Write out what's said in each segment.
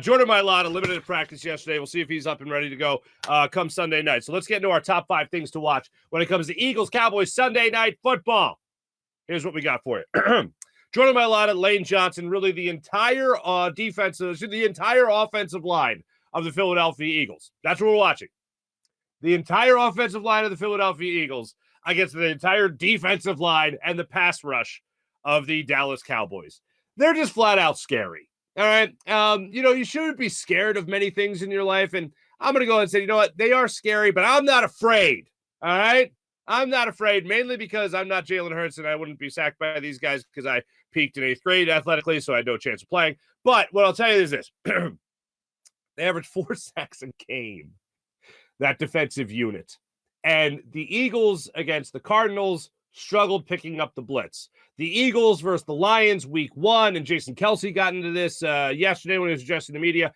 Jordan Mailata limited practice yesterday. We'll see if he's up and ready to go come Sunday night. So let's get into our top 5 things to watch when it comes to Eagles-Cowboys Sunday night football. Here's what we got for you. Jordan Mailata, Lane Johnson, really the entire the entire offensive line of the Philadelphia Eagles. That's what we're watching. The entire offensive line of the Philadelphia Eagles against the entire defensive line and the pass rush of the Dallas Cowboys. They're just flat out scary. All right. You shouldn't be scared of many things in your life. And I'm going to go ahead and say, you know what? They are scary, but I'm not afraid. All right. I'm not afraid, mainly because I'm not Jalen Hurts and I wouldn't be sacked by these guys because I peaked in 8th grade athletically, so I had no chance of playing. But what I'll tell you is this. They averaged 4 sacks a game, that defensive unit. And the Eagles against the Cardinals struggled picking up the blitz. The Eagles versus the Lions week 1, and Jason Kelce got into this yesterday when he was addressing the media.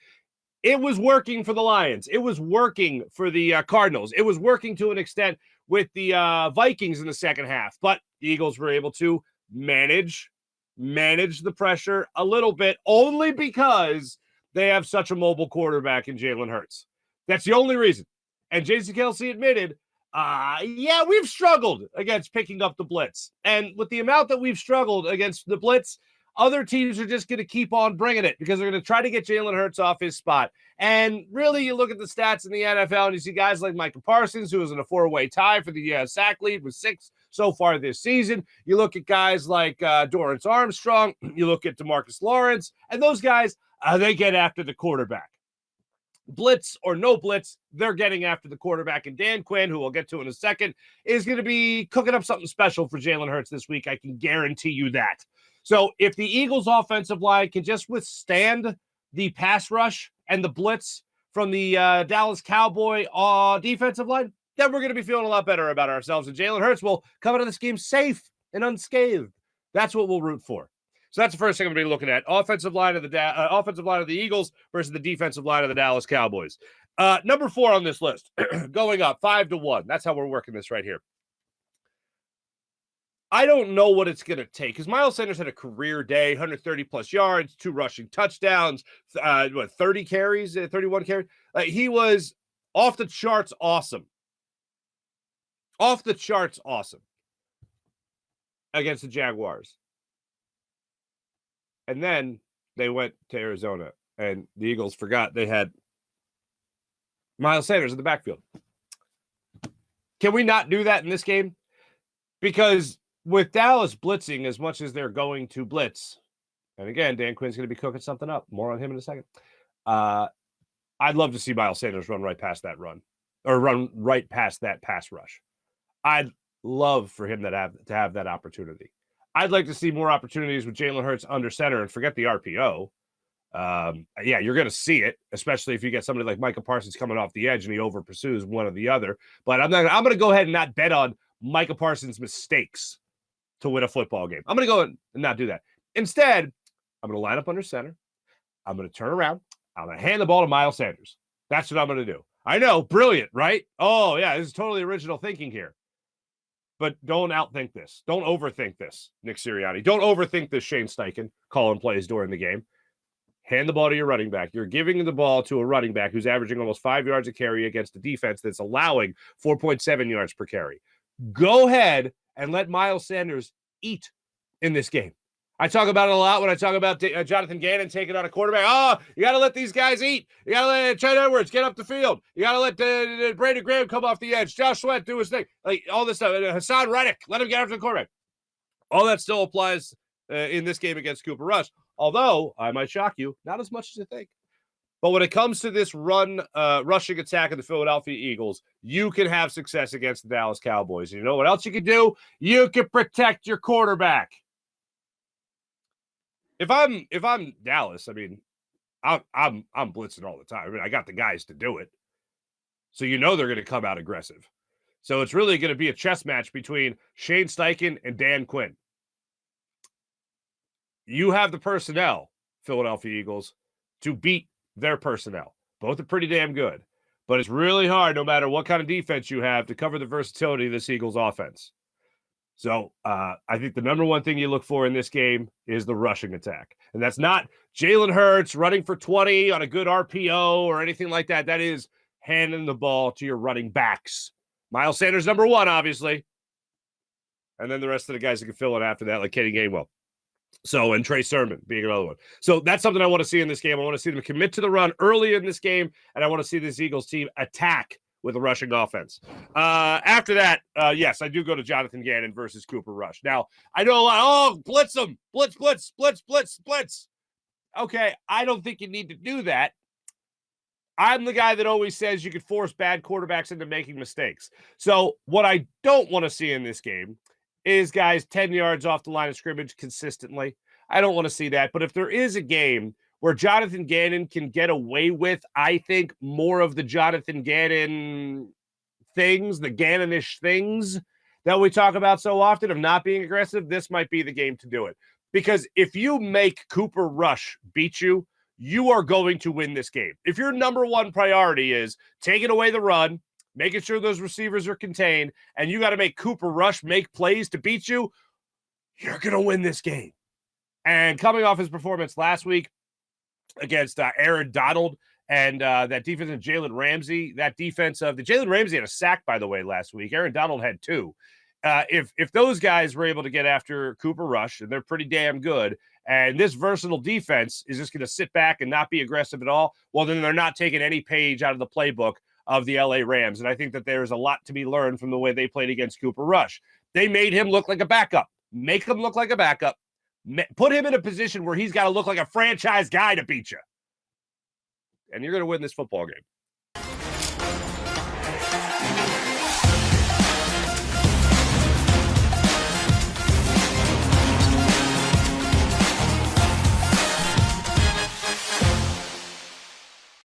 It was working for the Lions. It was working for the Cardinals. It was working to an extent with the Vikings in the second half. But the Eagles were able to manage the pressure a little bit only because they have such a mobile quarterback in Jalen Hurts. That's the only reason. And Jason Kelce admitted, we've struggled against picking up the blitz. And with the amount that we've struggled against the blitz, other teams are just going to keep on bringing it because they're going to try to get Jalen Hurts off his spot. And really, you look at the stats in the NFL and you see guys like Micah Parsons, who is in a 4-way tie for the sack lead with 6 so far this season. You look at guys like Dorrance Armstrong. You look at DeMarcus Lawrence. And those guys, they get after the quarterback. Blitz or no blitz, they're getting after the quarterback. And Dan Quinn, who we'll get to in a second, is going to be cooking up something special for Jalen Hurts this week. I can guarantee you that. So if the Eagles' offensive line can just withstand the pass rush and the blitz from the Dallas Cowboy defensive line, then we're going to be feeling a lot better about ourselves. And Jalen Hurts will come out of this game safe and unscathed. That's what we'll root for. So that's the first thing I'm going to be looking at. Offensive line of the Eagles versus the defensive line of the Dallas Cowboys. Number 4 on this list, going up 5-1. That's how we're working this right here. I don't know what it's going to take because Miles Sanders had a career day, 130-plus yards, 2 rushing touchdowns, 30 carries, 31 carries. He was off the charts awesome. Off the charts awesome against the Jaguars. And then they went to Arizona, and the Eagles forgot they had Miles Sanders in the backfield. Can we not do that in this game? Because with Dallas blitzing as much as they're going to blitz, and again, Dan Quinn's going to be cooking something up. More on him in a second. I'd love to see Miles Sanders run right past that pass rush. I'd love for him to have that opportunity. I'd like to see more opportunities with Jalen Hurts under center and forget the RPO. You're going to see it, especially if you get somebody like Micah Parsons coming off the edge and he over pursues one or the other. But I'm going to go ahead and not bet on Micah Parsons' mistakes to win a football game. I'm going to go and not do that. Instead, I'm going to line up under center. I'm going to turn around. I'm going to hand the ball to Miles Sanders. That's what I'm going to do. I know, brilliant, right? Oh, yeah, this is totally original thinking here. But don't outthink this. Don't overthink this, Nick Sirianni. Don't overthink this, Shane Steichen, calling plays during the game. Hand the ball to your running back. You're giving the ball to a running back who's averaging almost 5 yards a carry against a defense that's allowing 4.7 yards per carry. Go ahead and let Miles Sanders eat in this game. I talk about it a lot when I talk about Jonathan Gannon taking on a quarterback. Oh, you got to let these guys eat. You got to let Trent Edwards get up the field. You got to let Brandon Graham come off the edge. Josh Sweat do his thing. Like all this stuff. Hassan Reddick, let him get after the quarterback. All that still applies in this game against Cooper Rush. Although, I might shock you, not as much as you think. But when it comes to this rushing attack of the Philadelphia Eagles, you can have success against the Dallas Cowboys. And you know what else you can do? You can protect your quarterback. If I'm Dallas, I mean, I'm blitzing all the time. I mean, I got the guys to do it. So you know they're going to come out aggressive. So it's really going to be a chess match between Shane Steichen and Dan Quinn. You have the personnel, Philadelphia Eagles, to beat their personnel. Both are pretty damn good. But it's really hard, no matter what kind of defense you have, to cover the versatility of this Eagles offense. So I think the number one thing you look for in this game is the rushing attack. And that's not Jalen Hurts running for 20 on a good RPO or anything like that. That is handing the ball to your running backs. Miles Sanders, number one, obviously. And then the rest of the guys that can fill in after that, like Kenny Gainwell. So, and Trey Sermon being another one. So that's something I want to see in this game. I want to see them commit to the run early in this game, and I want to see this Eagles team attack with a rushing offense. After that, yes, I do go to Jonathan Gannon versus Cooper Rush. Now, I know a lot, blitz them, blitz. Okay, I don't think you need to do that. I'm the guy that always says you could force bad quarterbacks into making mistakes. So what I don't want to see in this game is guys 10 yards off the line of scrimmage consistently. I don't want to see that. But if there is a game where Jonathan Gannon can get away with, I think, more of the Jonathan Gannon things, the Gannon-ish things that we talk about so often of not being aggressive, this might be the game to do it. Because if you make Cooper Rush beat you, you are going to win this game. If your number one priority is taking away the run, making sure those receivers are contained, and you got to make Cooper Rush make plays to beat you, you're going to win this game. And coming off his performance last week against Aaron Donald and that defense of Jalen Ramsey, that defense of the Jalen Ramsey had a sack, by the way, last week. Aaron Donald had 2. If those guys were able to get after Cooper Rush, and they're pretty damn good, and this versatile defense is just going to sit back and not be aggressive at all, well, then they're not taking any page out of the playbook of the LA Rams. And I think that there's a lot to be learned from the way they played against Cooper Rush. They made him look like a backup. Make him look like a backup. Put him in a position where he's got to look like a franchise guy to beat you. And you're going to win this football game.